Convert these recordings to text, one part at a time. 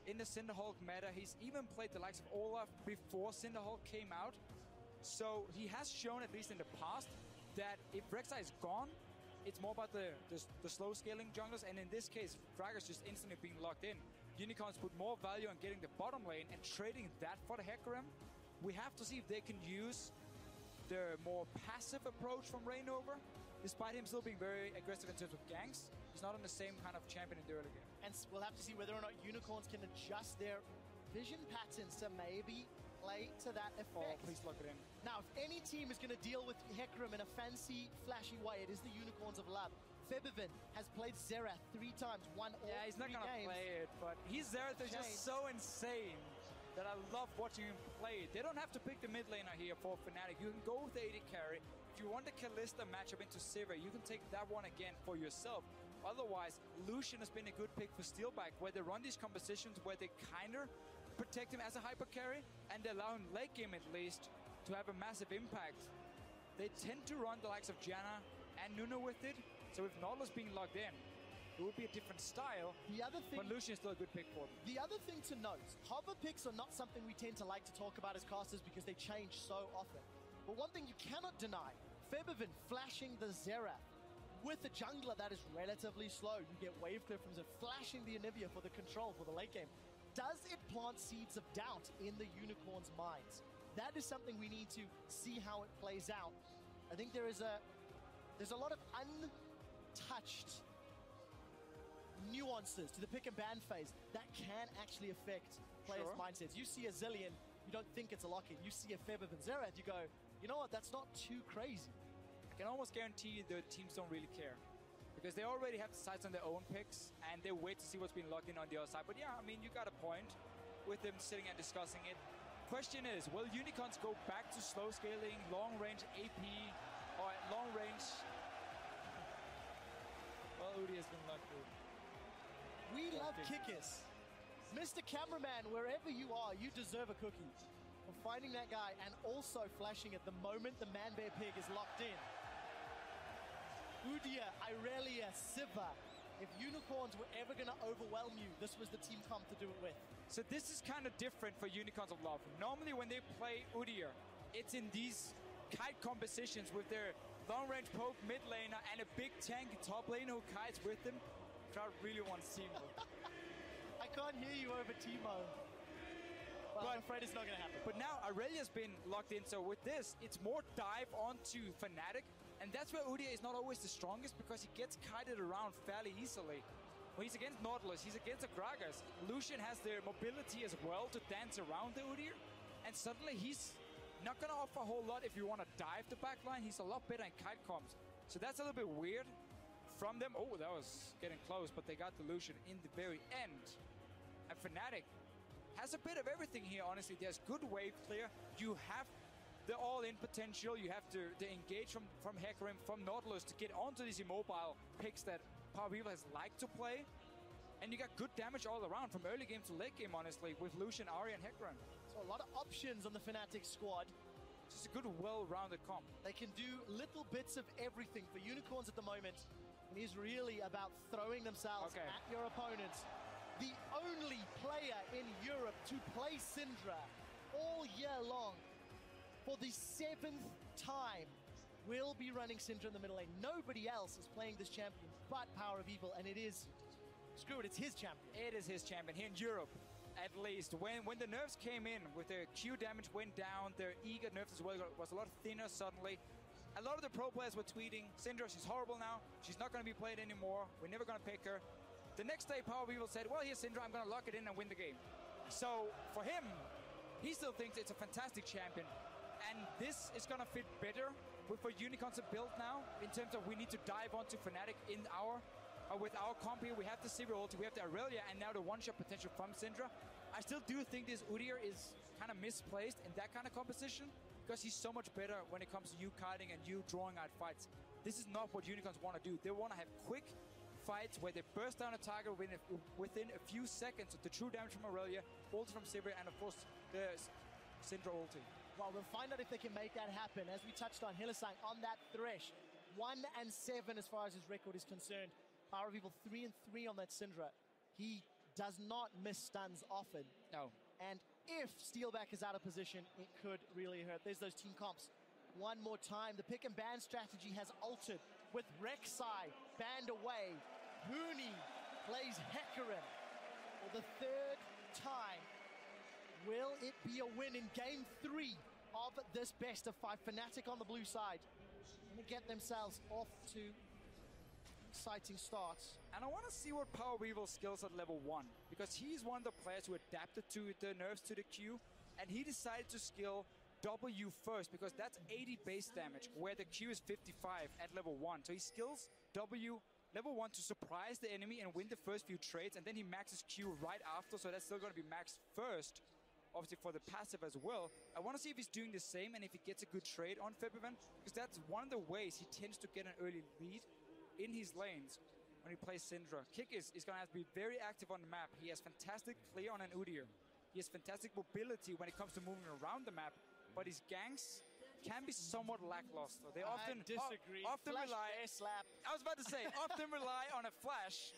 in the Cinderhulk meta. He's even played the likes of Olaf before Cinderhulk came out. So he has shown, at least in the past, that if Rek'Sai is gone, it's more about the slow scaling junglers, and in this case, Gragas just instantly being locked in. Unicorns put more value on getting the bottom lane and trading that for the Hecarim. We have to see if they can use the more passive approach from Reignover, despite him still being very aggressive in terms of ganks. He's not on the same kind of champion in the early game. And we'll have to see whether or not Unicorns can adjust their vision patterns to maybe play to that effect. Oh, please lock it in. Now, if any team is going to deal with Hecarim in a fancy, flashy way, it is the Unicorns of Love. Febiven has played Xerath 3 times, won all 3 games. Yeah, he's not going to play it, but his Xerath is just so insane that I love watching him play. They don't have to pick the mid laner here for Fnatic. You can go with the AD carry. If you want the Kalista matchup into Sivir, you can take that one again for yourself. Otherwise, Lucian has been a good pick for Steelback, where they run these compositions where they kind of protect him as a hyper carry and they allow him late game at least to have a massive impact. They tend to run the likes of Janna and Nunu with it, so with Nautilus being logged in, it would be a different style. The other thing, but Lucian is still a good pick for them. The other thing to note, hover picks are not something we tend to like to talk about as casters because they change so often. But one thing you cannot deny, Febiven flashing the Xerath with a jungler that is relatively slow. You get Wave Cliff from Xerath, flashing the Anivia for the control for the late game. Does it plant seeds of doubt in the Unicorns' minds? That is something we need to see how it plays out. I think there's a lot of untouched nuances to the pick and ban phase that can actually affect players' mindsets. You see a Zilean, you don't think it's a lock-in. You see a Febiven Xerath, you go, you know what, that's not too crazy. I can almost guarantee the teams don't really care, because they already have the sights on their own picks and they wait to see what's been locked in on the other side. But yeah, I mean, you got a point with them sitting and discussing it. Question is, will Unicorns go back to slow scaling, long range AP, or long range? Well, Udi has been locked in. We love Kikis. Mr. Cameraman, wherever you are, you deserve a cookie for finding that guy and also flashing at the moment the Man-Bear Pig is locked in. Udyr, Irelia, Sivir. If Unicorns were ever going to overwhelm you, this was the team comp to do it with. So this is kind of different for Unicorns of Love. Normally when they play Udyr, it's in these kite compositions with their long-range poke mid laner and a big tanky top laner who kites with them. Crowd really wants Teemo. I can't hear you over Teemo. Well, I'm afraid it's not going to happen. But now Irelia's been locked in, so with this, it's more dive onto Fnatic. And that's where Udyr is not always the strongest, because he gets kited around fairly easily. When he's against Nautilus, he's against the Gragas. Lucian has the mobility as well to dance around the Udyr. And suddenly he's not going to offer a whole lot if you want to dive the backline. He's a lot better in kite comps. So that's a little bit weird from them. Oh, that was getting close, but they got the Lucian in the very end. And Fnatic has a bit of everything here, honestly. There's good wave clear. You have the all-in potential. You have to engage from Hecarim, from Nautilus to get onto these immobile picks that Power People has liked to play. And you got good damage all around from early game to late game, honestly, with Lucian, Ahri, and Hecarim. So a lot of options on the Fnatic squad. Just a good, well-rounded comp. They can do little bits of everything. For Unicorns at the moment, it is really about throwing themselves at your opponents. The only player in Europe to play Syndra all year long for the 7th time will be running Syndra in the middle lane. Nobody else is playing this champion but Power of Evil, and it is, screw it, it's his champion. It is his champion here in Europe, at least. When the nerfs came in, with their Q damage went down, their Eager nerfs as well was a lot thinner suddenly. A lot of the pro players were tweeting, Syndra, she's horrible now, she's not going to be played anymore, we're never going to pick her. The next day, Power of Evil said, well, here's Syndra, I'm going to lock it in and win the game. So for him, he still thinks it's a fantastic champion. And this is going to fit better with what Unicorns have built now, in terms of we need to dive onto Fnatic in our, with our comp here. We have the Sivir ulti, we have the Irelia, and now the one-shot potential from Syndra. I still do think this Udyr is kind of misplaced in that kind of composition, because he's so much better when it comes to you kiting and you drawing out fights. This is not what Unicorns want to do. They want to have quick fights where they burst down a target within a few seconds with the true damage from Irelia, ulti from Sivir, and of course the Syndra ulti. Well, we'll find out if they can make that happen. As we touched on, Hylissang on that Thresh. 1-7 as far as his record is concerned. Power of Evil 3-3 on that Syndra. He does not miss stuns often. No. And if Steelback is out of position, it could really hurt. There's those team comps. One more time, the pick and ban strategy has altered with Rek'Sai banned away. Huni plays Hecarim for the third time. Will it be a win in game 3 of this best of 5? Fnatic on the blue side going to get themselves off to exciting starts. And I want to see what Power Weevil's skills at level 1, because he's one of the players who adapted to the nerfs to the Q, and he decided to skill W first, because that's 80 base damage, where the Q is 55 at level 1. So he skills W level 1 to surprise the enemy and win the first few trades, and then he maxes Q right after, so that's still going to be maxed first, obviously for the passive as well. I want to see if he's doing the same and if he gets a good trade on Febiven, because that's one of the ways he tends to get an early lead in his lanes when he plays Syndra. Kikis is going to have to be very active on the map. He has fantastic clear on an Udyr. He has fantastic mobility when it comes to moving around the map, but his ganks can be somewhat lackluster. They often disagree. Often Flash rely. bear slap. I was about to say, often rely on a flash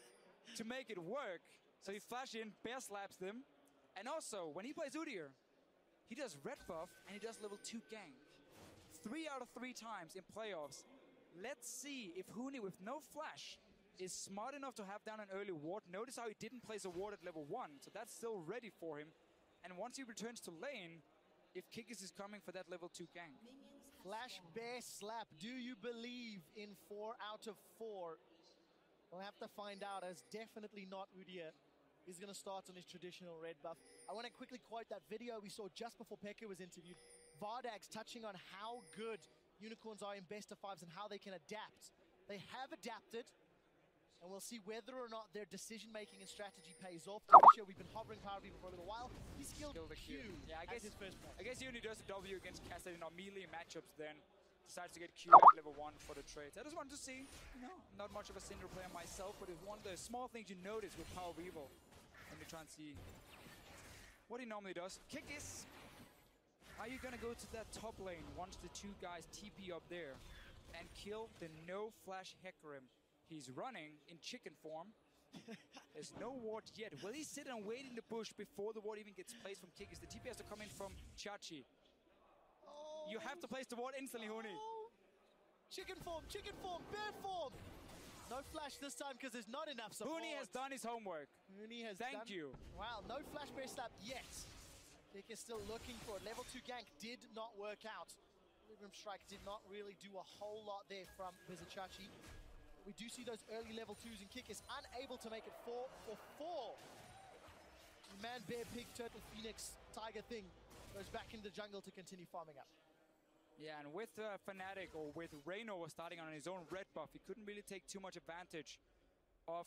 to make it work. So he flash in, bear slaps them, and also when he plays Udyr, he does red buff and he does level 2 gank. 3 out of 3 times in playoffs. Let's see if Huni with no flash is smart enough to have down an early ward. Notice how he didn't place a ward at level 1, so that's still ready for him. And once he returns to lane, if Kikis is coming for that level 2 gank. Flash bear slap. Do you believe in 4 out of 4? We'll have to find out, as definitely not Udyr is going to start on his traditional red buff. I want to quickly quote that video we saw just before Pekka was interviewed. Vardags touching on how good Unicorns are in best of 5s and how they can adapt. They have adapted, and we'll see whether or not their decision-making and strategy pays off. Sure, we've been hovering Power Weevil for a little while. He skilled the Q. Yeah, I guess his first play. I guess he only does the W against Cassidy in our melee matchups, then decides to get Q at level 1 for the trades. I just wanted to see, I'm not much of a Syndra player myself, but it's one of the small things you notice with Power Weevil when you try and see what he normally does. Kikis, are you gonna go to that top lane once the 2 guys TP up there and kill the no flash Hecarim? He's running in chicken form. There's no ward yet. Will he sit and wait in the bush before the ward even gets placed from Kikis? The TP has to come in from Chachi. Oh, You have to place the ward instantly, Huni. Chicken form, bear form. No flash this time because there's not enough support. Huni has done his homework. Huni has Thank you. Wow, no flash bear slap yet. Kick is still looking for it. Level 2 gank did not work out. Libram Strike did not really do a whole lot there from Vizicachi. We do see those early level 2s, and Kick is unable to make it 4 for 4. Man, bear, pig, turtle, phoenix, tiger thing goes back into the jungle to continue farming up. Yeah, and with Fnatic, or with Reyno starting on his own red buff, he couldn't really take too much advantage of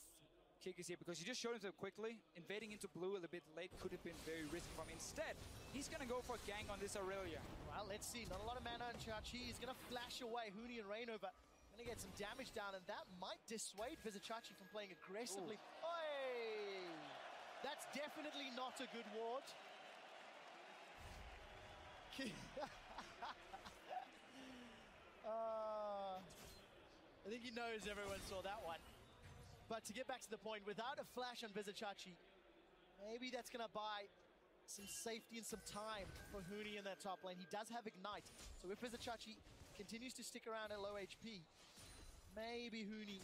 Kikis here, because he just showed himself quickly. Invading into blue a little bit late could have been very risky for him. Instead, he's going to go for a gank on this Aurelia. Well, let's see. Not a lot of mana on Chachi. He's going to flash away Huni and Reyno, but going to get some damage down, and that might dissuade Vizicachi from playing aggressively. Oi! That's definitely not a good ward. I think he knows everyone saw that one. But to get back to the point, without a flash on Vizicachi, maybe that's going to buy some safety and some time for Huni in that top lane. He does have Ignite, so if Vizicachi continues to stick around at low HP, maybe Huni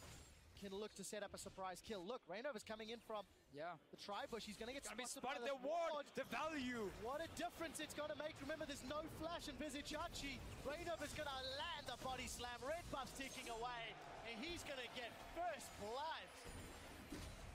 can look to set up a surprise kill. Look, Reynova's coming in from the Tri-Bush. He's going to get spotted the ward. The value. What a difference it's going to make. Remember, there's no flash in Vizicachi. Reynova's going to land the body slam. Red buff's ticking away, and he's going to get first blood.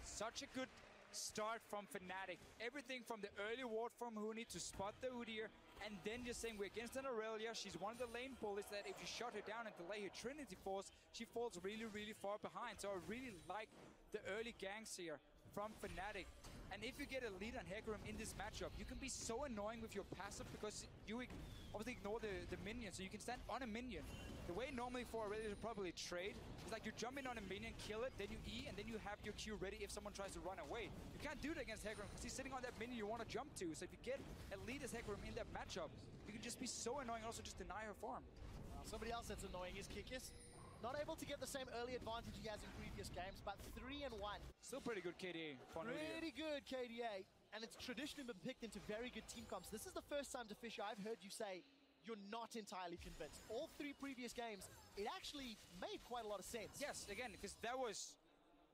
Such a good start from Fnatic. Everything from the early ward from Huni to spot the Udyr, and then just saying we're against an Aurelia. She's one of the lane bullies that if you shut her down and delay her Trinity Force, she falls really, really far behind. So I really like the early ganks here from Fnatic. And if you get a lead on Hecarim in this matchup, you can be so annoying with your passive because you obviously ignore the minion, so you can stand on a minion. The way normally for Aurelia to probably trade is like you jump in on a minion, kill it, then you E, and then you have your Q ready if someone tries to run away. You can't do that against Hecarim because he's sitting on that minion you want to jump to. So if you get a lead as Hecarim in that matchup, you can just be so annoying and also just deny her farm. Somebody else that's annoying is Kikis. Not able to get the same early advantage he has in previous games, but 3-1. Still pretty good KDA for Udyr. Pretty good KDA, and it's traditionally been picked into very good team comps. This is the first time, Fisher, I've heard you say you're not entirely convinced. All 3 previous games, it actually made quite a lot of sense. Yes, again, because there was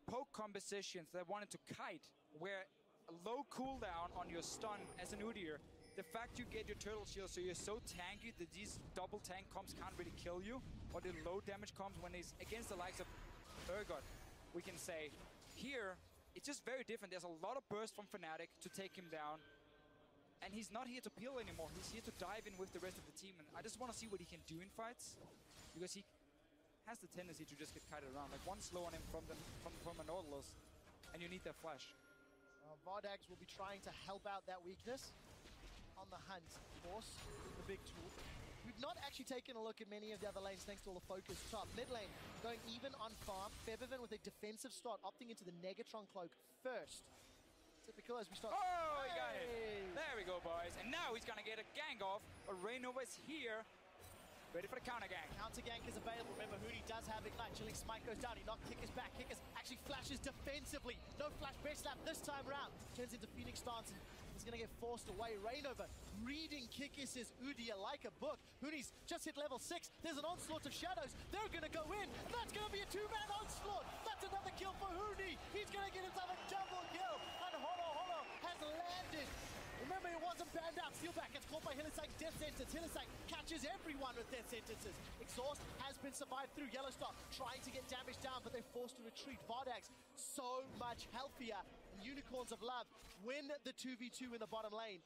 poke compositions that wanted to kite, where a low cooldown on your stun as an Udyr, the fact you get your turtle shield so you're so tanky that these double tank comps can't really kill you, or the low damage comps when he's against the likes of Urgot, we can say. Here, it's just very different. There's a lot of burst from Fnatic to take him down, and he's not here to peel anymore. He's here to dive in with the rest of the team, and I just want to see what he can do in fights, because he has the tendency to just get kited around. Like one slow on him from a Nautilus, and you need that flash. Vardags will be trying to help out that weakness. On the hunt, of course, the big tool. We've not actually taken a look at many of the other lanes thanks to all the focus. Top mid lane going even on farm. Febiven with a defensive start, opting into the Negatron cloak first. Typical as we start. Oh, he got it. There we go, boys. And now he's gonna get a gank off. But Reignover is here, ready for the counter gank. Counter gank is available. Remember, Huni does have Ignite. Chilling Smite goes down. He knocked Kickers back. Kickers actually flashes defensively. No flash base slap this time around. Turns into Phoenix stance. He's going to get forced away. Reignover reading Kikis' Udyr like a book. Huni's just hit level 6. There's an onslaught of shadows. They're going to go in. And that's going to be a 2-man onslaught. That's another kill for Huni. He's going to get himself a double kill. And Holo has landed. Remember, it wasn't banned out. Steelback gets caught by Hylissang's death sentence. Hylissang catches everyone with death sentences. Exhaust has been survived through Yellowstar, trying to get damage down, but they're forced to retreat. Vardags, so much healthier. And Unicorns of Love win the 2v2 in the bottom lane.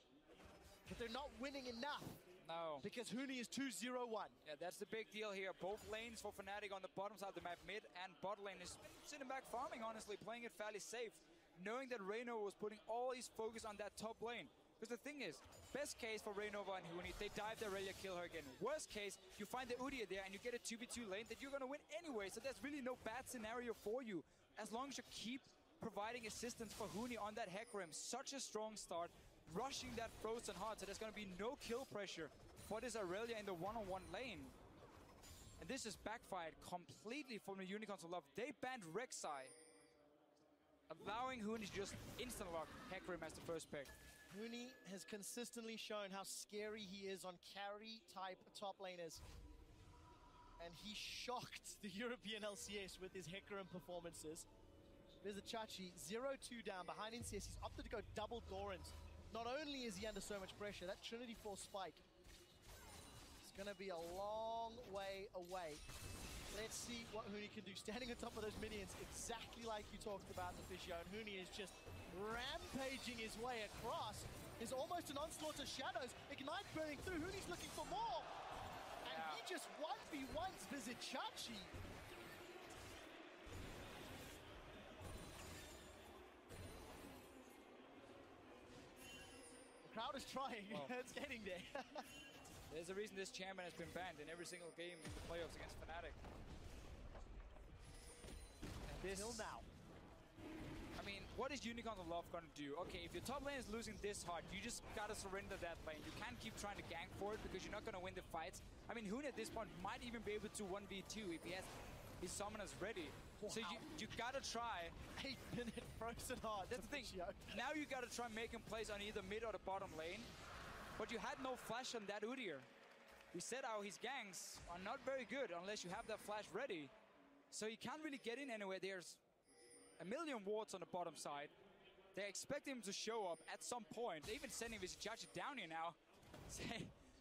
But they're not winning enough. No. Because Huni is 2-0-1. Yeah, that's the big deal here. Both lanes for Fnatic on the bottom side of the map, mid and bot lane, is sitting back farming, honestly, playing it fairly safe, knowing that Reignover was putting all his focus on that top lane. Because the thing is, best case for Reignover and Huni, they dive the Aurelia, kill her again. Worst case, you find the Udyr there and you get a 2v2 lane that you're going to win anyway, so there's really no bad scenario for you. As long as you keep providing assistance for Huni on that Hecarim, such a strong start, rushing that Frozen Heart, so there's going to be no kill pressure for this Aurelia in the one-on-one lane. And this is backfired completely from the Unicorns of Love. They banned Rek'Sai, allowing Huni to just instant lock Hecarim as the first pick. Huni has consistently shown how scary he is on carry-type top laners. And he shocked the European LCS with his Hecarim performances. Vizicsacsi, 0-2 down behind NCS. He's opted to go double Dorans. Not only is he under so much pressure, that Trinity Force spike is going to be a long way away. Let's see what Huni can do. Standing on top of those minions, exactly like you talked about, Fisher. And Huni is just rampaging his way across. There's almost an onslaught of shadows. Ignite burning through. Huni's looking for more. And he just 1v1s Vizicsacsi. The crowd is trying. Well, it's getting there. There's a reason this champion has been banned in every single game in the playoffs against Fnatic. And this... Till now. I mean, what is Unicorns of Love going to do? Okay, if your top lane is losing this hard, you just got to surrender that lane. You can't keep trying to gank for it because you're not going to win the fights. I mean, Huni at this point might even be able to 1v2 if he has his summoners ready. Wow. So you got to try. 8-minute Frozen Heart. That's the thing. Now you got to try making plays on either mid or the bottom lane. But you had no flash on that Udyr. We said how his ganks are not very good unless you have that flash ready. So you can't really get in anywhere. There's a million wards on the bottom side. They expect him to show up at some point. They're even sending Vizicsacsi down here now.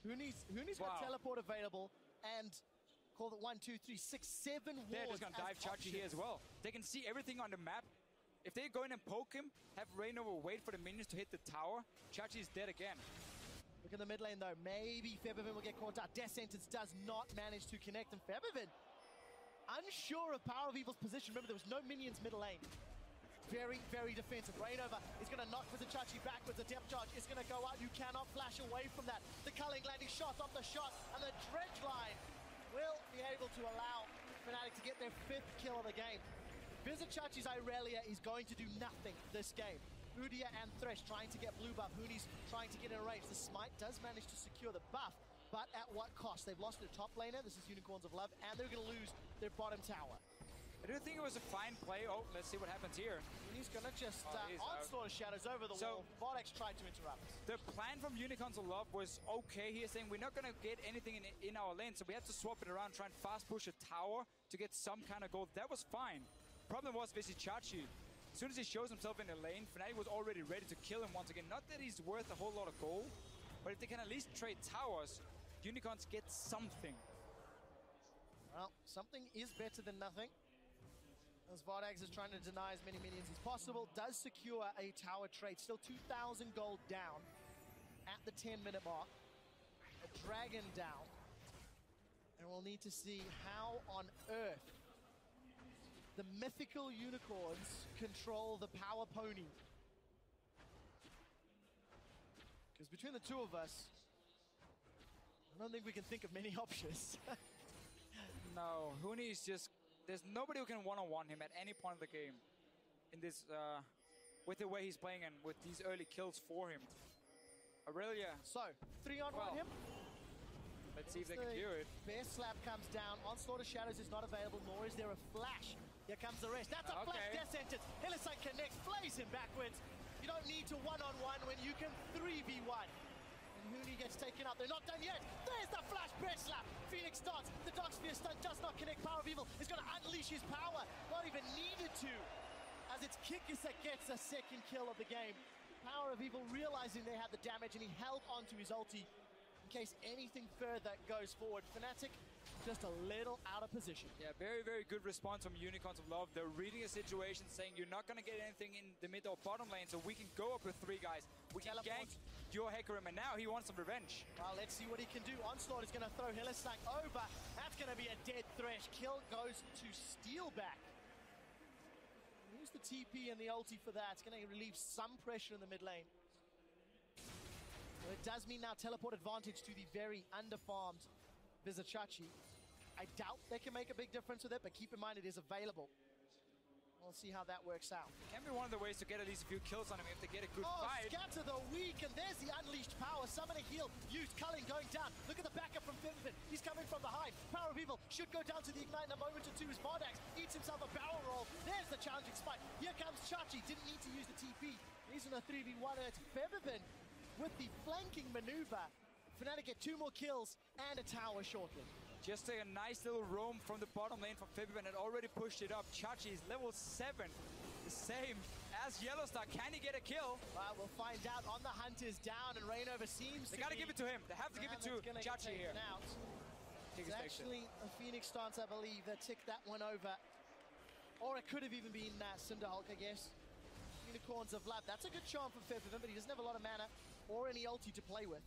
Huni's got teleport available and call it 1, 2, 3, 6, 7 wards. They're just going to dive Chachi here as well. They can see everything on the map. If they go in and poke him, have Reignover wait for the minions to hit the tower, Chachi is dead again. Look in the mid lane though. Maybe Febiven will get caught out. Death Sentence does not manage to connect. And Febiven, unsure of Power of Evil's position. Remember, there was no minions middle lane. Very, very defensive. Reignover is going to knock Vizicsacsi backwards. The depth charge is going to go out. You cannot flash away from that. The Culling landing shot off the shot. And the Dredge line will be able to allow Fnatic to get their 5th kill of the game. Vizicsacsi's Irelia is going to do nothing this game. Udyr and Thresh trying to get blue buff. Huni's trying to get in a range. The smite does manage to secure the buff. but at what cost? They've lost their top laner, this is Unicorns of Love, and they're going to lose their bottom tower. I do think it was a fine play. Oh, let's see what happens here. And he's going to just He's onslaught of shadows over the wall. Vodex tried to interrupt. The plan from Unicorns of Love was okay. He is saying we're not going to get anything in our lane, so we have to swap it around, try and fast push a tower to get some kind of gold. That was fine. Problem was Vizicsacsi. As soon as he shows himself in the lane, Fnatic was already ready to kill him once again. Not that he's worth a whole lot of gold, but if they can at least trade towers, Unicorns get something. Well, something is better than nothing. As Vodex is trying to deny as many minions as possible, does secure a tower trade. Still 2,000 gold down at the 10-minute mark. A dragon down. And we'll need to see how on earth the mythical Unicorns control the power pony. Because between the two of us, I don't think we can think of many options. No, Huni is just... There's nobody who can one-on-one him at any point of the game. In this, with the way he's playing and with these early kills for him. Aurelia. So, 3-on-1 him. Let's see if they can do it. Bear Slap comes down. Onslaught of Shadows is not available, nor is there a flash. Here comes the rest. That's a flash death sentence. Hylissang connects, flays him backwards. You don't need to one-on-one when you can 3v1. And Huni gets taken up. They're not done yet. There's the flash Bear Slap. Phoenix starts. The Darksphere stun does not connect. Power of Evil is going to unleash his power. Not even needed to. As it's Kikis that gets a second kill of the game. Power of Evil realizing they had the damage and he held onto his ulti in case anything further goes forward. Fnatic just a little out of position. Yeah, very, very good response from Unicorns of Love. They're reading a situation, saying you're not going to get anything in the mid or bottom lane, so we can go up with 3 guys. We can gank your Hecarim, and now he wants some revenge. Well, let's see what he can do. Onslaught is going to throw Hylissang over. That's going to be a dead Thresh. Kill goes to Steelback. Use the TP and the ulti for that. It's going to relieve some pressure in the mid lane. Well, it does mean now teleport advantage to the very underfarmed Vizicsacsi. I doubt they can make a big difference with it, but keep in mind it is available. We'll see how that works out. Can be one of the ways to get at least a few kills on him if they get a good fight. Scatter the weak, and there's the unleashed power. Summon a heal, used, Culling going down. Look at the backup from Febiven. He's coming from behind. Power of Evil should go down to the Ignite in a moment or two as Vodex eats himself a barrel roll. There's the challenging spike. Here comes Chachi. Didn't need to use the TP. He's in a 3v1, and it's Febiven with the flanking maneuver. Fnatic get 2 more kills and a tower shortly. Just a nice little roam from the bottom lane from Febiven had already pushed it up. Chachi is level 7, the same as Yellowstar. Can he get a kill? Well, we'll find out. On the hunt is down, and Reignover seems They gotta give it to him. They have to give it to Chachi here. It's actually a Phoenix stance, I believe, that ticked that one over. Or it could have even been Cinderhulk, I guess. Unicorns of Love. That's a good charm from Febiven, but he doesn't have a lot of mana or any ulti to play with.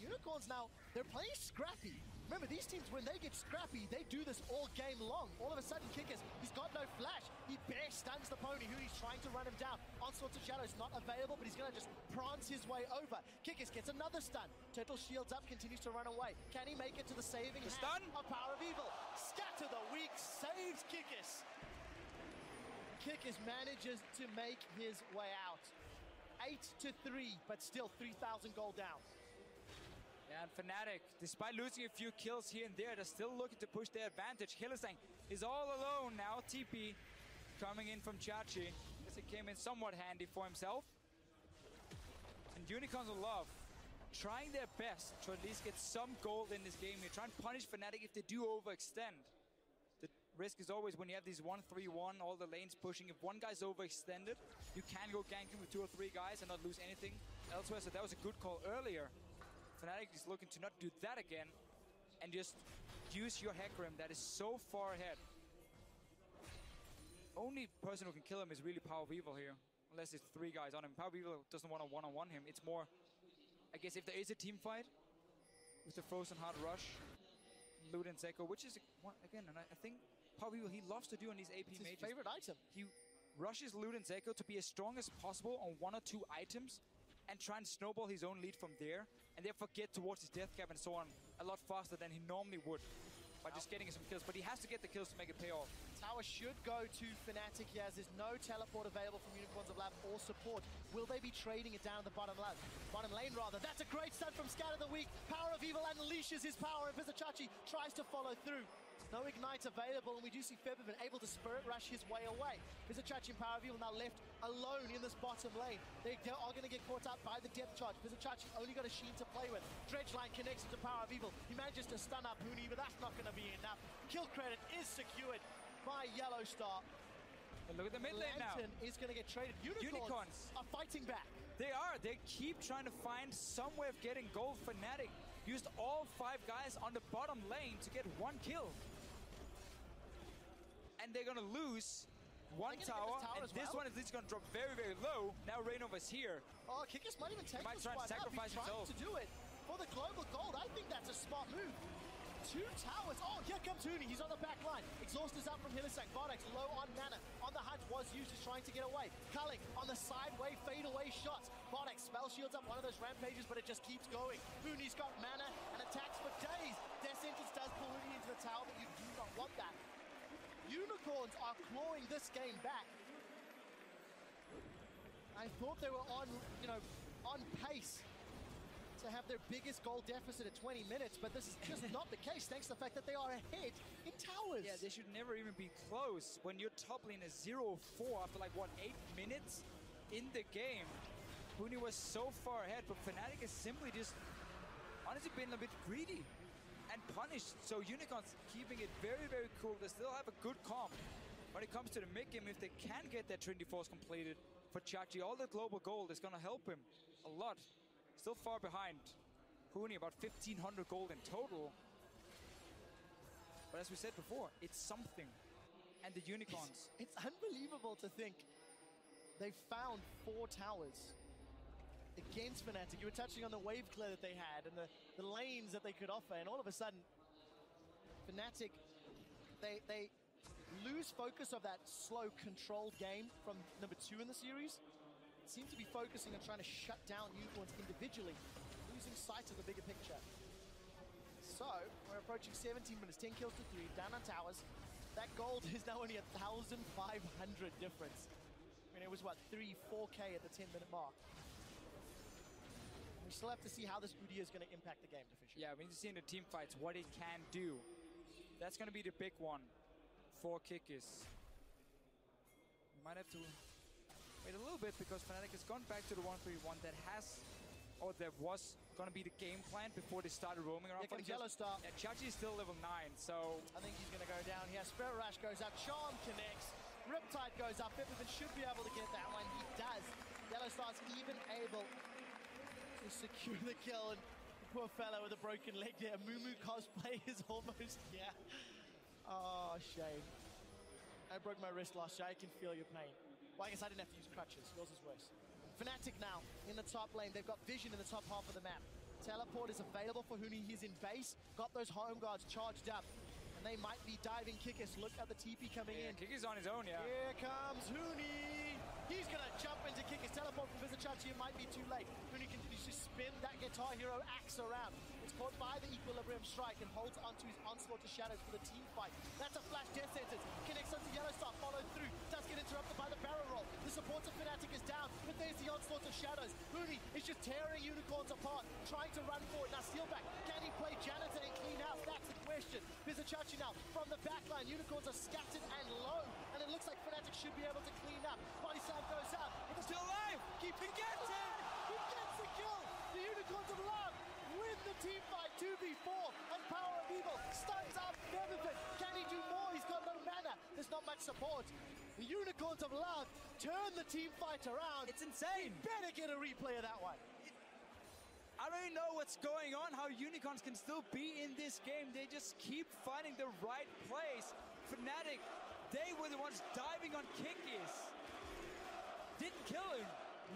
Unicorns now, they're playing scrappy. Remember, these teams, when they get scrappy, they do this all game long. All of a sudden, Kikis, he's got no flash. He bare stuns the pony, who he's trying to run him down. Onslaught of Shadows not available, but he's going to just prance his way over. Kikis gets another stun. Turtle shields up, continues to run away. Can he make it to the saving hand of Power of Evil? Scatter the weak, saves Kikis. Kikis manages to make his way out. 8-3, but still 3,000 gold down. Yeah, and Fnatic, despite losing a few kills here and there, they're still looking to push their advantage. Hylissang is all alone now. TP coming in from Chachi. Guess it came in somewhat handy for himself. And Unicorns of Love trying their best to at least get some gold in this game here. Try and punish Fnatic if they do overextend. The risk is always when you have these 1-3-1, all the lanes pushing. If one guy's overextended, you can go ganking with 2 or 3 guys and not lose anything elsewhere. So that was a good call earlier. Fnatic is looking to not do that again and just use your Hecarim that is so far ahead. Only person who can kill him is really Power of Evil here, unless it's 3 guys on him. Power of Evil doesn't want to one-on-one him. It's more, I guess, if there is a team fight with the Frozen Heart Rush, Luden Zeko, which is, again, and I think Power of Evil, he loves to do on these AP it's mages. His favorite item. He rushes Luden Zeko to be as strong as possible on 1 or 2 items and try and snowball his own lead from there, and therefore get towards his death cap and so on a lot faster than he normally would. by just getting some kills, but he has to get the kills to make it pay off. Tower should go to Fnatic here as there's no teleport available from Unicorns of Lab or support. Will they be trading it down the bottom lane rather? That's a great stun from Scat of the Week. Power of Evil unleashes his power and Vizicsacsi tries to follow through. No Ignite available, and we do see Febiven able to Spirit Rush his way away. Vizicsacsi and Power of Evil now left alone in this bottom lane. They are going to get caught up by the depth charge. Vizicsacsi only got a Sheen to play with. Dredgeline connects to Power of Evil. He manages to stun up Huni, but that's not going to be enough. Kill credit is secured by Yellowstar. And look at the mid lane now. Lantern is going to get traded. Unicorns are fighting back. They are. They keep trying to find some way of getting gold. Fnatic used all 5 guys on the bottom lane to get 1 kill. And they're going to lose 1 tower, and this one is going to drop very, very low. Now Reinova's here. Oh, Kikis might even take this one. Sacrifice himself to do it for the global gold. I think that's a smart move. 2 towers. Oh, here comes Huni. He's on the back line. Exhaust is up from Hylissang. Vodex low on mana. On the hunt was used, just trying to get away. Culling on the sideway fadeaway shots. Vodex spell shields up one of those rampages, but it just keeps going. Huni's got mana and attacks for days. Death Sentence does pull Huni into the tower, but you do not want that. Unicorns are clawing this game back. I thought they were on pace to have their biggest goal deficit at 20 minutes, but this is just not the case thanks to the fact that they are ahead in towers. Yeah, they should never even be close when your top lane is 0-4 after like, what, 8 minutes in the game. Huni was so far ahead, but Fnatic is simply just honestly been a bit greedy and punished. So Unicorns keeping it very, very cool. They still have a good comp when it comes to the mid game. If they can get that Trinity Force completed for Chachi, all the global gold is going to help him a lot. Still far behind Huni, about 1,500 gold in total. But as we said before, it's something. And the Unicorns. It's unbelievable to think they found 4 towers against Fnatic. You were touching on the wave clear that they had and the lanes that they could offer, and all of a sudden Fnatic they lose focus of that slow controlled game from number 2 in the series. Seem to be focusing on trying to shut down Unicorns individually, losing sight of the bigger picture. So we're approaching 17 minutes, 10 kills to 3, down on towers. That gold is now only 1,500 difference. I mean, it was what, 4K at the 10-minute mark. We still have to see how this Udyr is going to impact the game, Fisher. Yeah, we need to see in the team fights what it can do. That's going to be the big one for Kikis. We might have to wait a little bit because Fnatic has gone back to the 1-3-1 that was going to be the game plan before they started roaming around. Here comes Yellowstar. Yeah, Chachi is still level 9, so I think he's going to go down here. Spirit Rush goes up, Charm connects, Riptide goes up. Febiven should be able to get that one. He does. Yellowstar's even able to secure the kill, and the poor fellow with a broken leg there. Mumu cosplay is almost here. Oh, shame. I broke my wrist last year. I can feel your pain. Well, I guess I didn't have to use crutches. Yours is worse. Fnatic now in the top lane. They've got vision in the top half of the map. Teleport is available for Huni. He's in base. Got those home guards charged up. And they might be diving Kikis. Look at the TP coming in. Kikis on his own, yeah. Here comes Huni. He's going to jump into Kikis. Teleport from Vizicsacsi. It might be too late. Huni continues to spin that Guitar Hero axe around. It's caught by the Equilibrium Strike and holds onto his Onslaught to Shadows for the team fight. That's a flash Death Sentence. Connects onto Yellowstar. Followed through. Does get interrupted by the barrel roll. The support of Fnatic is down, but there's the Onslaught of Shadows. Huni is just tearing Unicorns apart, trying to run forward. Now steal back. Can he play Janitor and clean house? That's the question. Vizicsacsi now from the backline. Unicorns are scattered and low, and it looks like Fnatic should be able to clean up. Body Slam goes out. It's still alive. He gets it. He gets the kill. The Unicorns of Love win the team fight 2v4, and Power of Evil stuns up Febiven. Can he do more? He's got no mana. There's not much support. The Unicorns of Love turn the team fight around. It's insane. Better get a replay of that one. I don't even know what's going on, how Unicorns can still be in this game. They just keep finding the right place. Fnatic, they were the ones diving on Kikis. Didn't kill him.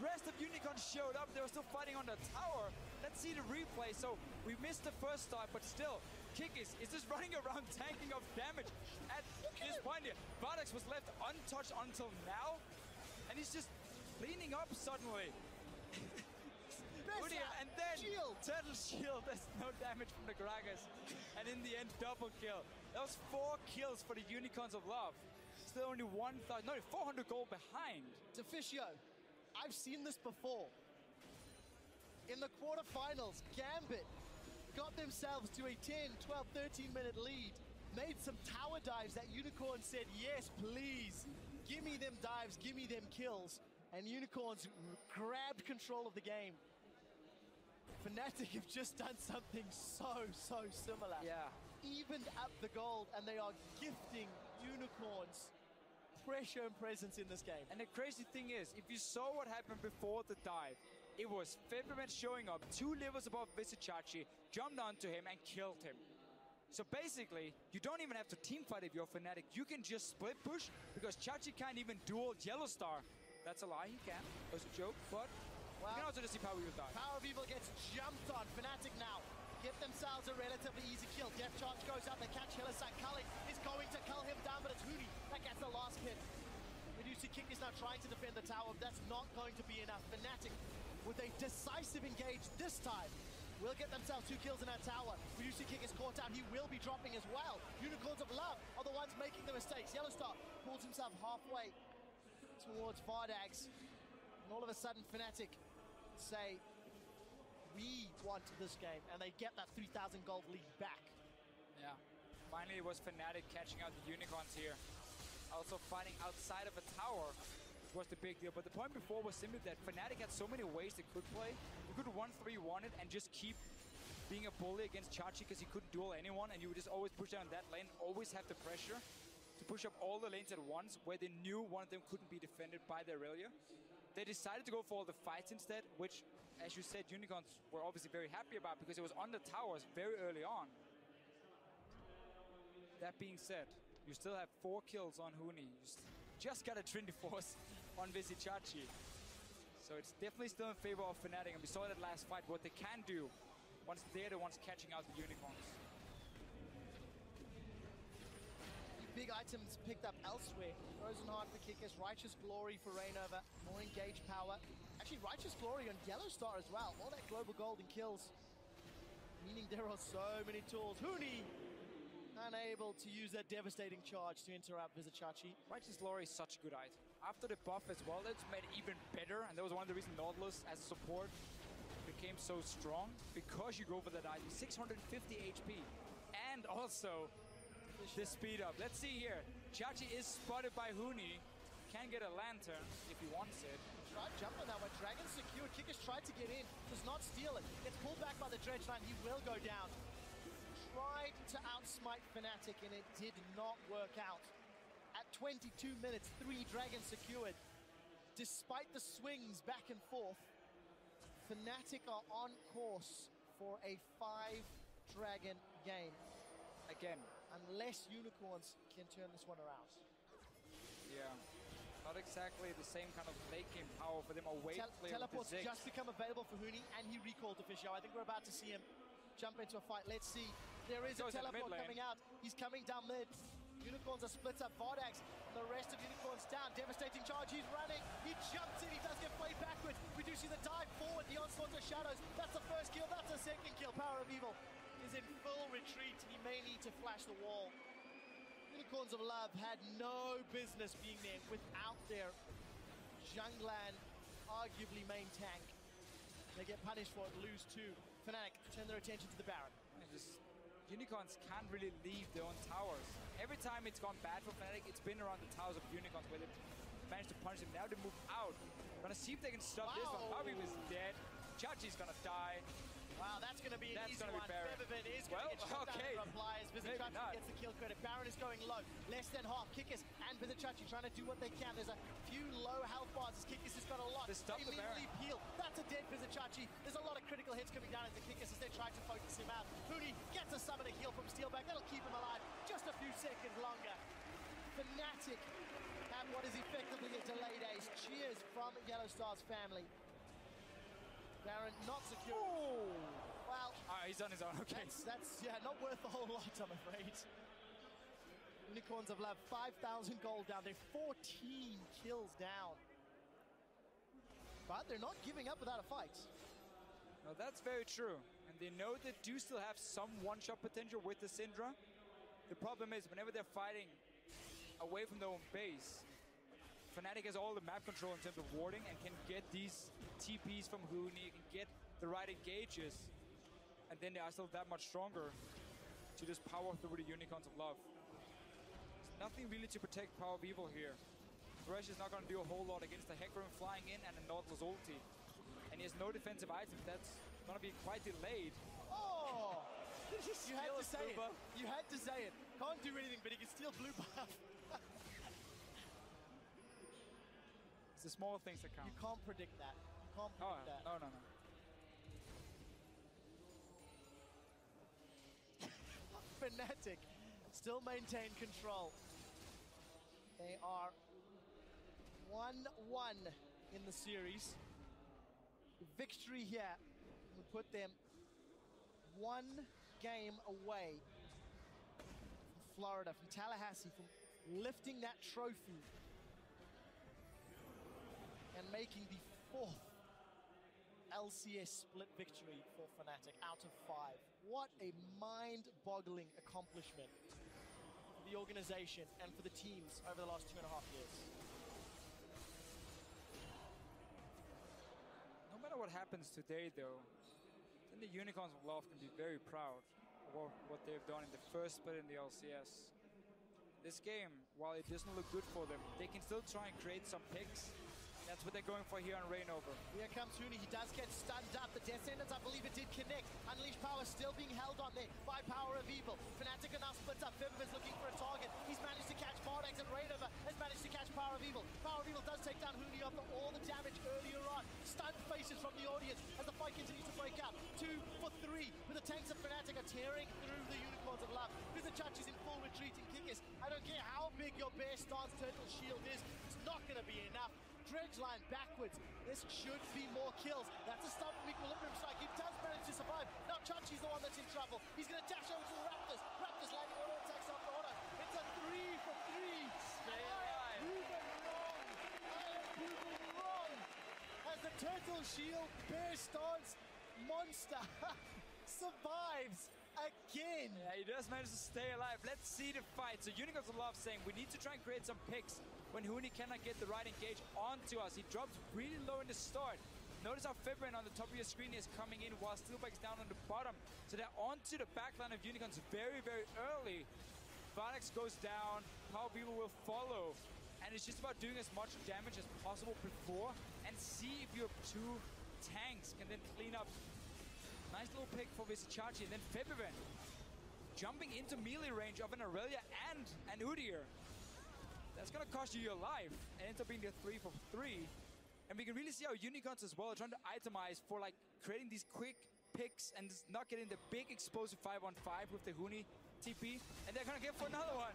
Rest of Unicorns showed up. They were still fighting on the tower. Let's see the replay. So we missed the first start, but still, Kikis is just running around tanking off damage at this point here. Vodex was left untouched until now, and he's just cleaning up suddenly. And then Turtle shield, there's no damage from the Gragas. And in the end, double kill. That was 4 kills for the Unicorns of Love. Still only 400 gold behind. Deficio, I've seen this before. In the quarterfinals, Gambit got themselves to a 10, 12, 13-minute lead. Made some tower dives that Unicorn said, yes, please. Give me them dives, give me them kills. And Unicorns grabbed control of the game. Fnatic have just done something so similar. Yeah. Evened up the gold, and they are gifting Unicorns pressure and presence in this game. And the crazy thing is, if you saw what happened before the dive, it was Febiven showing up 2 levels above Vizicsacsi, jumped onto him and killed him. So basically, you don't even have to teamfight if you're Fnatic. You can just split push, because Chachi can't even duel Yellowstar. That's a lie, he can. It was a joke, but you can also just see Power Evil die. Power of Evil gets jumped on. Fnatic now get themselves a relatively easy kill. Death Charge goes out, they catch Hillside. Culling is going to cull him down, but it's Huni that gets the last hit. Medusa Kick is now trying to defend the tower. That's not going to be enough. Fnatic, with a decisive engage this time, will get themselves 2 kills in that tower. Medusa Kick is caught out. He will be dropping as well. Unicorns of Love are the ones making the mistakes. Yellowstar pulls himself halfway towards Vardags. And all of a sudden, Fnatic say, we want this game. And they get that 3,000 gold lead back. Yeah. Finally, it was Fnatic catching out the Unicorns here. Also fighting outside of a tower, which was the big deal. But the point before was simply that Fnatic had so many ways they could play. You could 1-3-1 it and just keep being a bully against Chachi because he couldn't duel anyone, and you would just always push down that lane, always have the pressure to push up all the lanes at once where they knew one of them couldn't be defended by the Aurelia. They decided to go for all the fights instead, which, as you said, Unicorns were obviously very happy about because it was on the towers very early on. That being said, you still have 4 kills on Huni. You just got a Trinity Force on Vizicsacsi. So it's definitely still in favor of Fnatic, and we saw that last fight, what they can do once they're the ones catching out the Unicorns. Big items picked up elsewhere. Frozen Heart for Kikis, Righteous Glory for Reignover, more engaged power. Actually, Righteous Glory on Yellowstar as well. All that global gold and kills, meaning there are so many tools. Huni unable to use that devastating charge to interrupt Vizicsacsi. Righteous Glory is such a good item. After the buff as well, it's made it even better, and that was one of the reasons Nautilus as a support became so strong, because you go for that item. 650 HP, and also the speed up. Let's see here. Chachi is spotted by Huni. Can get a lantern if he wants it. Tried jumping on that one. Dragon secured. Kikis tried to get in. Does not steal it. Gets pulled back by the Dredge Line. He will go down. Tried to outsmite Fnatic, and it did not work out. At 22 minutes, 3 dragons secured. Despite the swings back and forth, Fnatic are on course for a 5-dragon game. Again, unless Unicorns can turn this one around. Yeah, not exactly the same kind of late game power for them away. Teleport's just become available for Huni, and he recalled Deficio. I think we're about to see him jump into a fight. Let's see. There is a teleport coming out. He's coming down mid. Unicorns are split up. Vardags, the rest of Unicorns down. Devastating charge. He's running. He jumps in. He does get played backwards. We do see the dive forward. The onslaught of shadows. That's the first kill. That's the second kill. Power of Evil is in full retreat. He may need to flash the wall. Unicorns of Love had no business being there without their jungler and arguably main tank. They get punished for it, lose 2. Fnatic turn their attention to the Baron. Unicorns can't really leave their own towers. Every time it's gone bad for Fnatic, it's been around the towers of Unicorns where they managed to punish them. Now they move out. Gonna see if they can stop this one. Bobby is dead. Chachi's gonna die. Wow, that's going to be an easy one. Febiven is going to get shot down in replies. Vizicsacsi gets the kill credit. Baron is going low. Less than half. Kikis and Vizicsacsi trying to do what they can. There's a few low health bars as Kikis has got a lot. They immediately peel. That's a dead Vizicsacsi. There's a lot of critical hits coming down into Kikis as they try to focus him out. Huni gets a summon a heal from Steelback. That'll keep him alive just a few seconds longer. Fnatic have what is effectively a delayed ace. Cheers from Yellowstar's family. Baron not secure. Oh! Well, he's on his own. Okay. That's not worth a whole lot, I'm afraid. Unicorns of Love, 5,000 gold down. They're 14 kills down. But they're not giving up without a fight. No, that's very true. And they know they do still have some one-shot potential with the Syndra. The problem is, whenever they're fighting away from their own base, Fnatic has all the map control in terms of warding and can get these TPs from Huni, can get the right engages, and then they are still that much stronger to just power through the Unicorns of Love. There's nothing really to protect Power of Evil here. Thresh is not going to do a whole lot against the Hecarim flying in and a Nautilus ulti. And he has no defensive items. That's going to be quite delayed. Oh! You had to say it. buff. You had to say it. Can't do anything, but he can steal blue buff. It's the small things that count. You can't predict that. You can't Oh, predict that. no. Fnatic still maintain control. They are 1-1 in the series. The victory here would put them 1 game away from Florida, from Tallahassee, from lifting that trophy and making the 4th LCS split victory for Fnatic out of 5. What a mind-boggling accomplishment for the organization and for the teams over the last 2.5 years. No matter what happens today, though, then the Unicorns of Love can be very proud of what they've done in the first split in the LCS. This game, while it doesn't look good for them, they can still try and create some picks. That's what they're going for here on Reignover. Here comes Huni. He does get stunned up. The Death Sentence, I believe it did connect. Unleashed Power still being held on there by Power of Evil. Fnatic are now split up. Febiven's looking for a target. He's managed to catch Mardax, and Reignover has managed to catch Power of Evil. Power of Evil does take down Huni after all the damage earlier on. Stunned faces from the audience as the fight continues to break out. 2 for 3, but the tanks of Fnatic are tearing through the Unicorns of Love. Vizicsacsi's in full retreat and Kikis. I don't care how big your Bear Stance Turtle Shield is, it's not going to be enough. Dredge line backwards. This should be more kills. That's a start from Equilibrium Strike. He does manage to survive. Now Chachi's the one that's in trouble. He's going to dash over to the Raptors. Raptors landing auto attacks after auto. It's a 3 for 3. Stay I alive. am proving wrong. As the Turtle Shield Bear Stance monster survives again. Yeah, he does manage to stay alive. Let's see the fight. So Unicorns of Love saying we need to try and create some picks when Huni cannot get the right engage onto us. He drops really low in the start. Notice how Febiven on the top of your screen is coming in while Steelback's down on the bottom. So they're onto the backline of Unicorns very, very early. Vardax goes down, Power People will follow. And it's just about doing as much damage as possible before and see if your 2 tanks can then clean up. Nice little pick for Vizicsacsi, and then Febiven jumping into melee range of an Aurelia and an Udyr. That's gonna cost you your life, and ends up being the 3 for 3. And we can really see how Unicorns as well are trying to itemize for like creating these quick picks and just not getting the big explosive 5-on-5 with the Huni TP. And they're gonna get for another one.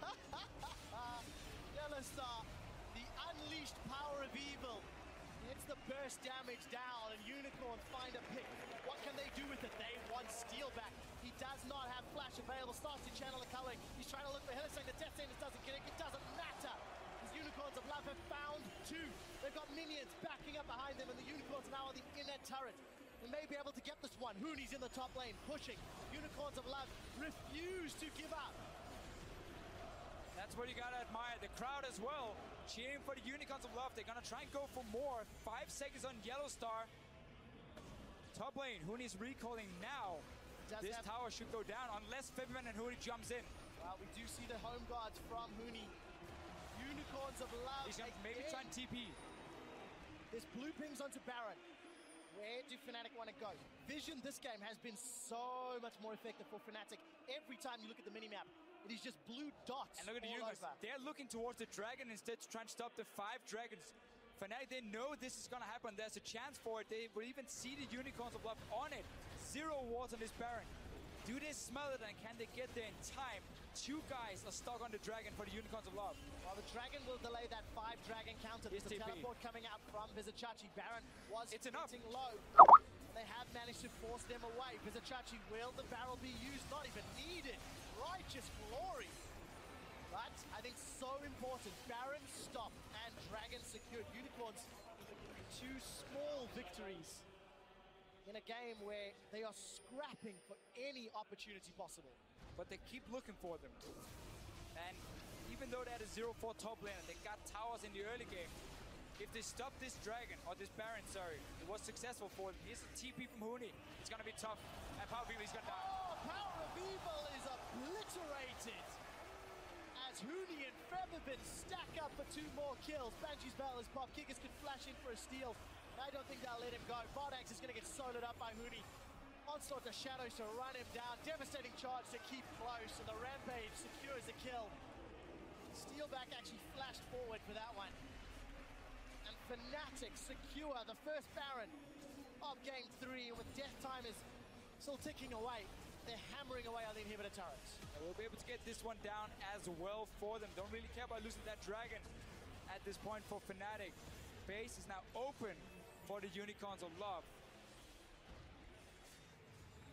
Yellowstar, the unleashed Power of Evil. It's the burst damage down, and Unicorns find a pick. What can they do with it? They want Steelback. He does not have flash available. Starts to channel a culling. He's trying to look for Hylissang. The Death Sentence doesn't connect. It doesn't matter. The Unicorns of Love have found 2. They've got minions backing up behind them, and the Unicorns are now on the inner turret. They may be able to get this one. Huni's in the top lane, pushing. Unicorns of Love refuse to give up. That's what you gotta admire. The crowd as well, cheering for the Unicorns of Love. They're gonna try and go for more. 5 seconds on Yellowstar. Top lane, Huni's recalling now. This tower should go down unless Febiven and Huni jumps in. Well, we do see the home guards from Huni. Unicorns of Love. He's gonna maybe try and TP. There's blue pings onto Baron. Where do Fnatic want to go? Vision this game has been so much more effective for Fnatic. Every time you look at the minimap, it is just blue dots. And look at the all Unicorns. over. They're looking towards the dragon instead to try and stop the 5 dragons. Fnatic, they know this is gonna happen. There's a chance for it. They will even see the Unicorns of Love on it. 0 wards on this Baron. Do they smell it, and can they get there in time? 2 guys are stuck on the dragon for the Unicorns of Love. Well, the dragon will delay that 5 dragon counter. There's a TP. teleport coming out from Vizicsacsi. Baron was It's enough. hitting low. They have managed to force them away. Vizicsacsi, will the barrel be used? Not even needed. Righteous glory. But I think so important. Baron stopped and Dragon secured. Unicorns, 2 small victories. in a game where they are scrapping for any opportunity possible. But they keep looking for them. And even though they had a 0-4 top lane and they got towers in the early game, if they stop this dragon, or this Baron, sorry, it was successful for them. Here's a TP from Huni. It's gonna be tough. And Power of Evil, he's gonna die. Oh, Power of Evil is obliterated as Huni and Featherfin stack up for 2 more kills. Banshee's Bell is popped. Kickers could flash in for a steal. I don't think they'll let him go. Bardax is going to get soloed up by Huni. Onslaught the Shadows to run him down. Devastating charge to keep close. And the Rampage secures the kill. Steelback actually flashed forward for that one. And Fnatic secure the first Baron of Game 3. With death timers still ticking away, they're hammering away on the inhibitor turrets. And we'll be able to get this one down as well for them. Don't really care about losing that dragon at this point for Fnatic. Base is now open for the Unicorns of Love.